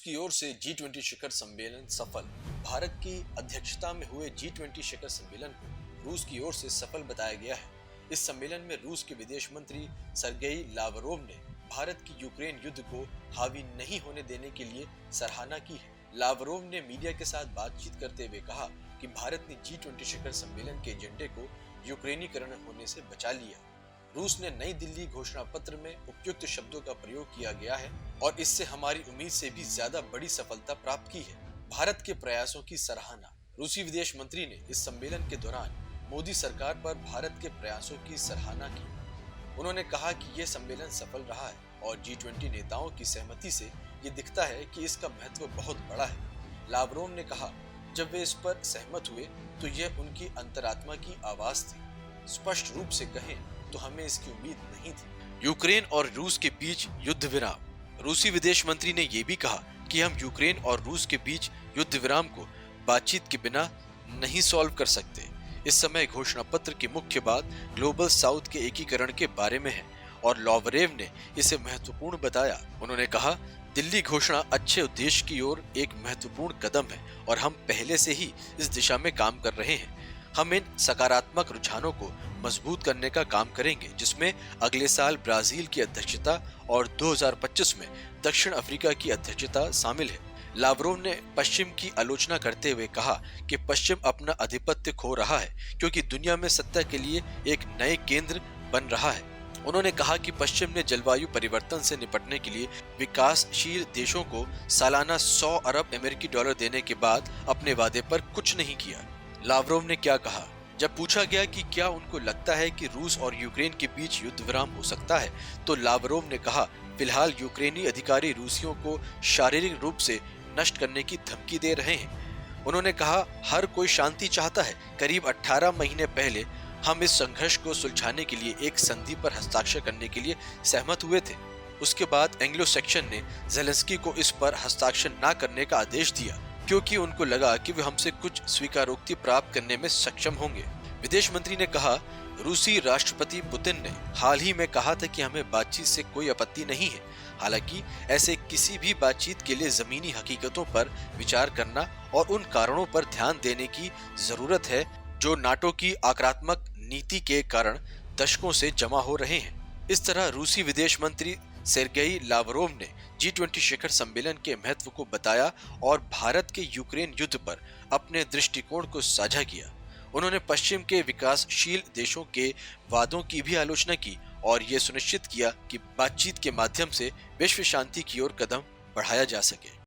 की ओर से G20 शिखर सम्मेलन सफल। भारत की अध्यक्षता में हुए G20 शिखर सम्मेलन को रूस की ओर से सफल बताया गया है। इस सम्मेलन में रूस के विदेश मंत्री सर्गेई लावरोव ने भारत की यूक्रेन युद्ध को हावी नहीं होने देने के लिए सराहना की है। लावरोव ने मीडिया के साथ बातचीत करते हुए कहा कि भारत ने G20 शिखर सम्मेलन के एजेंडे को यूक्रेनीकरण होने से बचा लिया। रूस ने नई दिल्ली घोषणा पत्र में उपयुक्त शब्दों का प्रयोग किया गया है और इससे हमारी उम्मीद से भी ज्यादा बड़ी सफलता प्राप्त की है। भारत के प्रयासों की सराहना। रूसी विदेश मंत्री ने इस सम्मेलन के दौरान मोदी सरकार पर भारत के प्रयासों की सराहना की। उन्होंने कहा कि यह सम्मेलन सफल रहा है और G20 नेताओं की सहमति से ये दिखता है कि इसका महत्व बहुत बड़ा है। लावरोव ने कहा, जब वे इस पर सहमत हुए तो यह उनकी अंतरात्मा की आवाज थी। स्पष्ट रूप से कहें तो हमें इसकी उम्मीद नहीं थी। यूक्रेन और रूस के बीच युद्ध विराम। रूसी विदेश मंत्री ने यह भी कहा कि हम यूक्रेन और रूस के बीच युद्ध विराम को बातचीत के बिना नहीं सॉल्व कर सकते। इस समय घोषणा पत्र की मुख्य बात ग्लोबल साउथ के एकीकरण के बारे में है और लावरोव ने इसे महत्वपूर्ण बताया। उन्होंने कहा, दिल्ली घोषणा अच्छे उद्देश्य की ओर एक महत्वपूर्ण कदम है और हम पहले से ही इस दिशा में काम कर रहे हैं। हम इन सकारात्मक रुझानों को मजबूत करने का काम करेंगे, जिसमें अगले साल ब्राजील की अध्यक्षता और 2025 में दक्षिण अफ्रीका की अध्यक्षता शामिल है। लावरोव ने पश्चिम की आलोचना करते हुए कहा कि पश्चिम अपना आधिपत्य खो रहा है क्योंकि दुनिया में सत्ता के लिए एक नए केंद्र बन रहा है। उन्होंने कहा कि पश्चिम ने जलवायु परिवर्तन से निपटने के लिए विकासशील देशों को सालाना 100 अरब अमेरिकी डॉलर देने के बाद अपने वादे पर कुछ नहीं किया। लावरोव ने क्या कहा? जब पूछा गया कि क्या उनको लगता है कि रूस और यूक्रेन के बीच युद्ध विराम हो सकता है, तो लावरोव ने कहा, फिलहाल यूक्रेनी अधिकारी रूसियों को शारीरिक रूप से नष्ट करने की धमकी दे रहे हैं। उन्होंने कहा, हर कोई शांति चाहता है। करीब 18 महीने पहले हम इस संघर्ष को सुलझाने के लिए एक संधि पर हस्ताक्षर करने के लिए सहमत हुए थे। उसके बाद एंग्लो सेक्शन ने ज़ेलेंस्की को इस पर हस्ताक्षर न करने का आदेश दिया क्योंकि उनको लगा कि वे हमसे कुछ स्वीकारोक्ति प्राप्त करने में सक्षम होंगे। विदेश मंत्री ने कहा, रूसी राष्ट्रपति पुतिन ने हाल ही में कहा था कि हमें बातचीत से कोई आपत्ति नहीं है। हालांकि ऐसे किसी भी बातचीत के लिए जमीनी हकीकतों पर विचार करना और उन कारणों पर ध्यान देने की जरूरत है जो नाटो की आक्रामक नीति के कारण दशकों से जमा हो रहे हैं। इस तरह रूसी विदेश मंत्री सेर्गेई लावरोव ने G20 शिखर सम्मेलन के महत्व को बताया और भारत के यूक्रेन युद्ध पर अपने दृष्टिकोण को साझा किया। उन्होंने पश्चिम के विकासशील देशों के वादों की भी आलोचना की और ये सुनिश्चित किया कि बातचीत के माध्यम से विश्व शांति की ओर कदम बढ़ाया जा सके।